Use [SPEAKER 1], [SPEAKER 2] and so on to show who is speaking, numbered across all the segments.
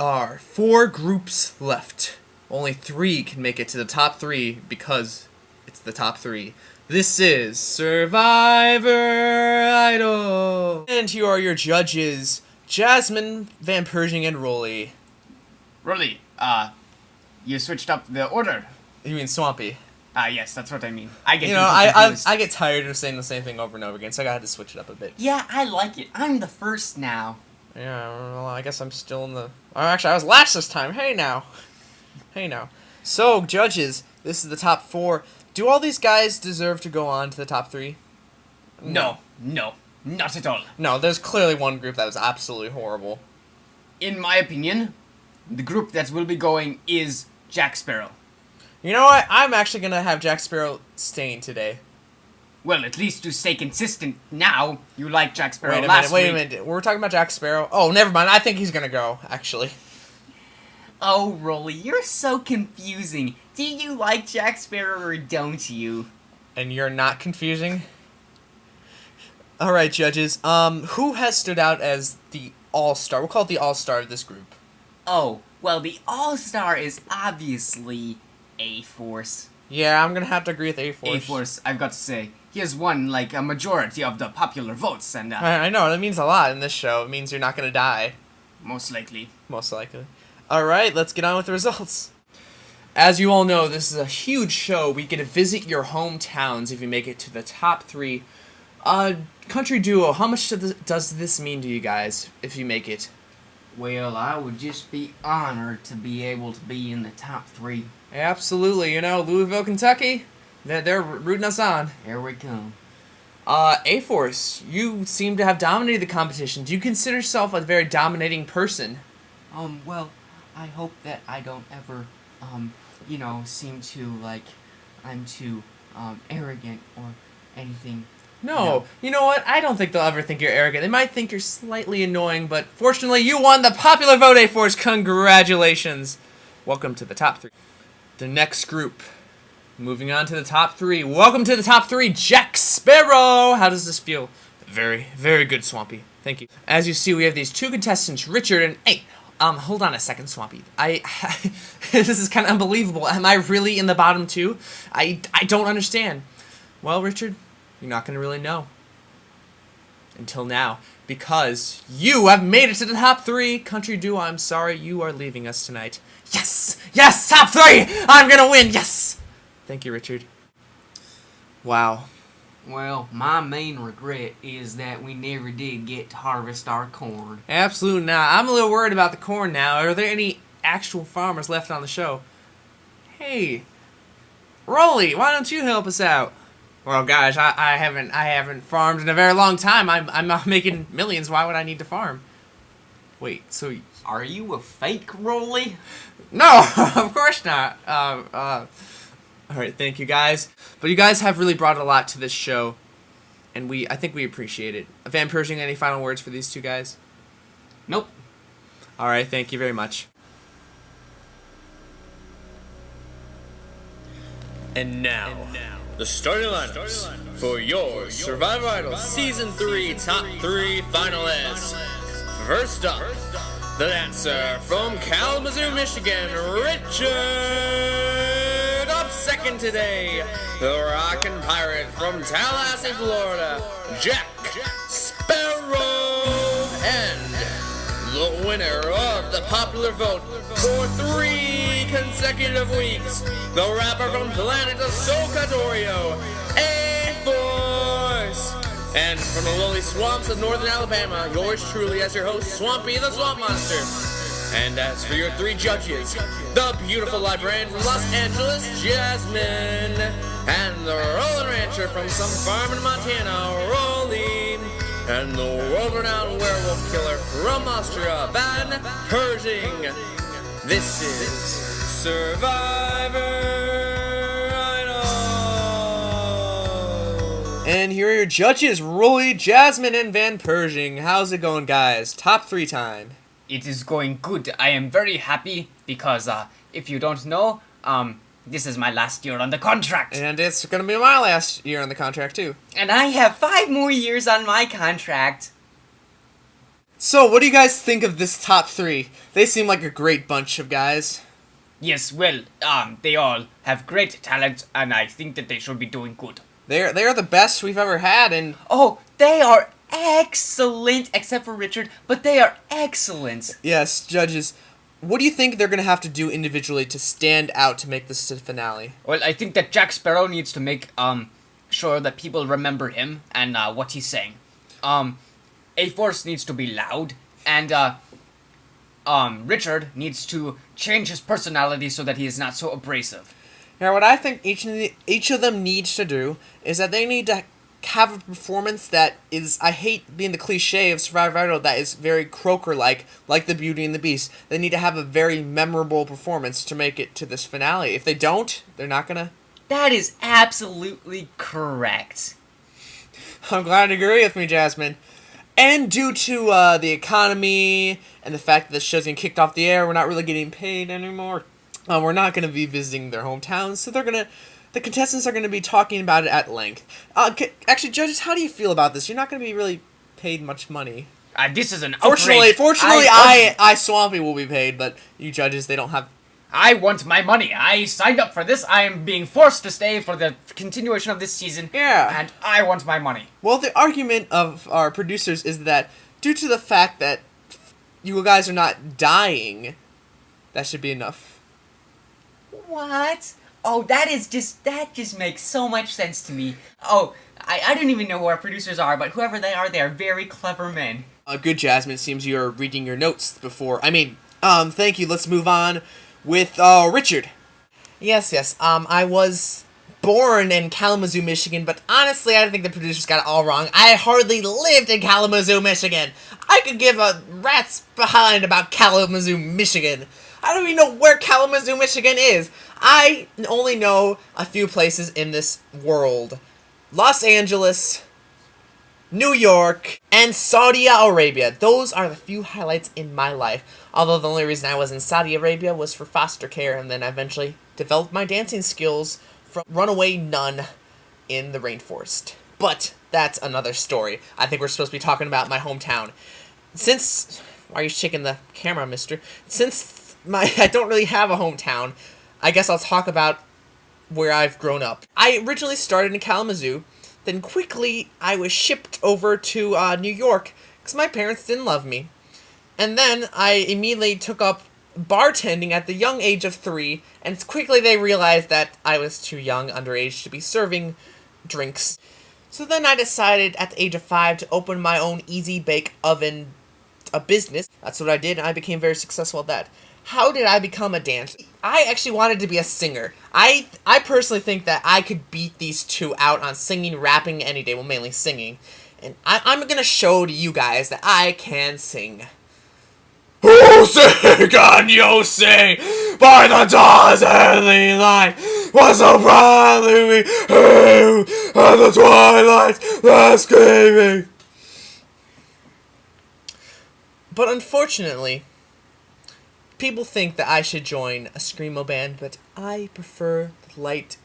[SPEAKER 1] are 4 groups left. Only 3 can make it to the top 3 because it's the top 3. This is Survivor Idol. And here are your judges, Jasmine, Van Pershing, and Rolly.
[SPEAKER 2] Rolly, you switched up the order.
[SPEAKER 1] You mean Swampy?
[SPEAKER 2] Yes, that's what I mean. I get
[SPEAKER 1] I get tired of saying the same thing over and over again, so I gotta switch it up a bit.
[SPEAKER 2] Yeah, I like it. I'm the first now.
[SPEAKER 1] Yeah, well, I guess I'm still in the... Oh, actually, I was last this time. Hey, now. Hey, now. So, judges, this is the top 4. Do all these guys deserve to go on to the top 3?
[SPEAKER 2] No, not at all.
[SPEAKER 1] No, there's clearly one group that was absolutely horrible.
[SPEAKER 2] In my opinion, the group that will be going is Jack Sparrow.
[SPEAKER 1] You know what? I'm actually going to have Jack Sparrow staying today.
[SPEAKER 2] Well, at least to stay consistent now, you like Jack Sparrow last week.
[SPEAKER 1] Wait a minute. We're talking about Jack Sparrow? Oh, never mind. I think he's going to go, actually.
[SPEAKER 2] Oh, Rolly, you're so confusing. Do you like Jack Sparrow or don't you?
[SPEAKER 1] And you're not confusing? Alright, judges. Who has stood out as the all-star? We'll call it the all-star of this group.
[SPEAKER 2] Oh, well, the all-star is obviously A-Force.
[SPEAKER 1] Yeah, I'm gonna have to agree with A-Force.
[SPEAKER 2] A-Force, I've got to say. He has won, like, a majority of the popular votes, and,
[SPEAKER 1] I know, that means a lot in this show. It means you're not gonna die.
[SPEAKER 2] most likely.
[SPEAKER 1] Most likely. Alright, let's get on with the results. As you all know, this is a huge show. We get to visit your hometowns if you make it to the top 3. Country Duo, how much does this mean to you guys if you make it?
[SPEAKER 3] Well, I would just be honored to be able to be in the top 3.
[SPEAKER 1] Absolutely, Louisville, Kentucky, they're rooting us on.
[SPEAKER 3] Here we come.
[SPEAKER 1] A-Force, you seem to have dominated the competition. Do you consider yourself a very dominating person?
[SPEAKER 3] Well, I hope that I don't ever, seem to, like, I'm too, arrogant or anything.
[SPEAKER 1] No. You know what? I don't think they'll ever think you're arrogant. They might think you're slightly annoying, but fortunately you won the popular vote, A-Force. Congratulations. Welcome to the top 3. The next group. Moving on to the top 3. Welcome to the top 3, Jack Sparrow. How does this feel? Very, very good, Swampy. Thank you. As you see, we have these 2 contestants, Richard and... Hey, hold on a second, Swampy. This is kind of unbelievable. Am I really in the bottom 2? I don't understand. Well, Richard... You're not going to really know. Until now. Because you have made it to the top 3. Country Duo, I'm sorry, you are leaving us tonight. Yes! Yes! Top 3! I'm going to win! Yes! Thank you, Richard. Wow.
[SPEAKER 3] Well, my main regret is that we never did get to harvest our corn.
[SPEAKER 1] Absolutely not. I'm a little worried about the corn now. Are there any actual farmers left on the show? Hey. Rolly, why don't you help us out? Well, guys, I haven't farmed in a very long time. I'm not making millions. Why would I need to farm? Wait, so
[SPEAKER 3] Are you a fake, Rolly?
[SPEAKER 1] no, of course not. All right, thank you guys. But you guys have really brought a lot to this show, and I think we appreciate it. Van Pershing, any final words for these 2 guys?
[SPEAKER 3] Nope.
[SPEAKER 1] All right, thank you very much. And now. The starting lineups for your Survivor Idol Season 3 Top 3 finalists. First up, the dancer from Kalamazoo, Michigan, Richard. Up second today, the rockin' pirate from Tallahassee, Florida, Jack Sparrow. And the winner of the popular vote for 3 consecutive weeks, the rapper from Planet of Socatorio, A-Force. And from the lowly swamps of northern Alabama, yours truly as your host, Swampy the Swamp Monster. And as for your 3 judges, the beautiful librarian from Los Angeles, Jasmine. And the rolling rancher from some farm in Montana, Rolly. And the world-renowned werewolf killer from Austria, Van Pershing. This is Survivor Idol. And here are your judges, Rolly, Jasmine, and Van Pershing. How's it going, guys? Top 3 time.
[SPEAKER 2] It is going good. I am very happy because, if you don't know, this is my last year on the contract.
[SPEAKER 1] And it's gonna be my last year on the contract, too.
[SPEAKER 2] And I have 5 more years on my contract.
[SPEAKER 1] So, what do you guys think of this top 3? They seem like a great bunch of guys.
[SPEAKER 2] Yes, well, they all have great talent, and I think that they should be doing good.
[SPEAKER 1] They're the best we've ever had, and
[SPEAKER 2] Oh, they are excellent, except for Richard, but they are excellent.
[SPEAKER 1] yes, judges, what do you think they're gonna have to do individually to stand out to make this to the finale?
[SPEAKER 2] Well, I think that Jack Sparrow needs to make, sure that people remember him and, what he's saying. A-Force needs to be loud, and, Richard needs to change his personality so that he is not so abrasive.
[SPEAKER 1] Now, what I think each of them needs to do is that they need to have a performance that is, I hate being the cliche of Survivor Idol, that is very Croaker-like the Beauty and the Beast. They need to have a very memorable performance to make it to this finale. If they don't, they're not gonna...
[SPEAKER 2] That is absolutely correct.
[SPEAKER 1] I'm glad you agree with me, Jasmine. And due to the economy and the fact that the show's getting kicked off the air, we're not really getting paid anymore. We're not going to be visiting their hometowns, so the contestants are going to be talking about it at length. Actually, judges, how do you feel about this? You're not going to be really paid much money.
[SPEAKER 2] This is an outrage.
[SPEAKER 1] Fortunately, I Swampy will be paid, but you judges, they don't have...
[SPEAKER 2] I want my money. I signed up for this. I am being forced to stay for the continuation of this season.
[SPEAKER 1] Yeah.
[SPEAKER 2] And I want my money.
[SPEAKER 1] Well, the argument of our producers is that due to the fact that you guys are not dying, that should be enough.
[SPEAKER 2] What? Oh, that just makes so much sense to me. Oh, I don't even know who our producers are, but whoever they are very clever men.
[SPEAKER 1] Good, Jasmine. It seems you're reading your notes before. Thank you. Let's move on with, Richard. Yes. I was born in Kalamazoo, Michigan, but honestly, I think the producers got it all wrong. I hardly lived in Kalamazoo, Michigan. I could give a rat's behind about Kalamazoo, Michigan. I don't even know where Kalamazoo, Michigan is. I only know a few places in this world. Los Angeles, New York, and Saudi Arabia. Those are the few highlights in my life. Although the only reason I was in Saudi Arabia was for foster care, and then I eventually developed my dancing skills from runaway nun in the rainforest. But that's another story. I think we're supposed to be talking about my hometown. Why are you shaking the camera, mister? Since I don't really have a hometown, I guess I'll talk about where I've grown up. I originally started in Kalamazoo, then quickly I was shipped over to New York because my parents didn't love me. And then I immediately took up bartending at the young age of 3, and quickly they realized that I was too young, underage, to be serving drinks. So then I decided at the age of 5 to open my own easy bake oven, a business. That's what I did, and I became very successful at that. How did I become a dancer? I actually wanted to be a singer. I personally think that I could beat these two out on singing, rapping any day, well, mainly singing. And I'm gonna show to you guys that I can sing. Who sing, can you sing? By the dawn's early light was so proudly we hailed at the twilight's last gleaming. But unfortunately, people think that I should join a screamo band, but I prefer the light,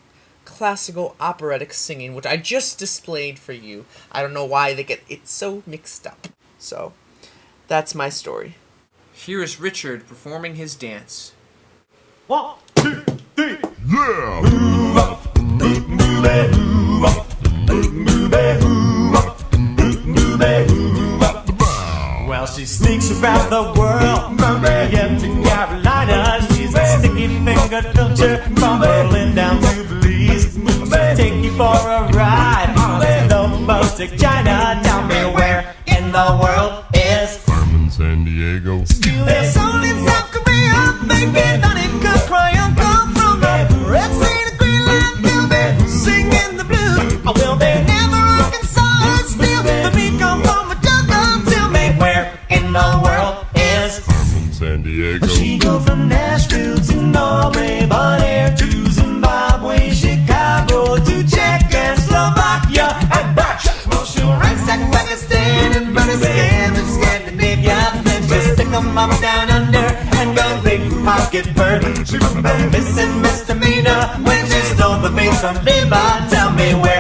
[SPEAKER 1] classical, operatic singing, which I just displayed for you. I don't know why they get it so mixed up. So, that's my story. Here is Richard performing his dance.
[SPEAKER 4] 1, 2, 3. Yeah! Well, she sneaks around the world, Maria to Carolina. She's a sticky finger filter, bumbling down to Belize. Take you for a ride on the most to China. Tell me where in the world is
[SPEAKER 5] Carmen Sandiego.
[SPEAKER 4] there's only South Korea, thinking on it could cry uncle from the Red Sea to Greenland, will they singing the blues? Or will they never Arkansas still the beat come from a jungle? Tell me where in the world is
[SPEAKER 5] Carmen Sandiego.
[SPEAKER 4] she go from Nashville to Norway, but air to Zimbabwe, Chicago to Czechoslovakia and back. Well, she'll ransack Pakistan and Afghanistan and Scandinavia, then just stick 'em up down under and go big pocket bird. She was a missing misdemeanor when she stole the beans from Levi. Tell me where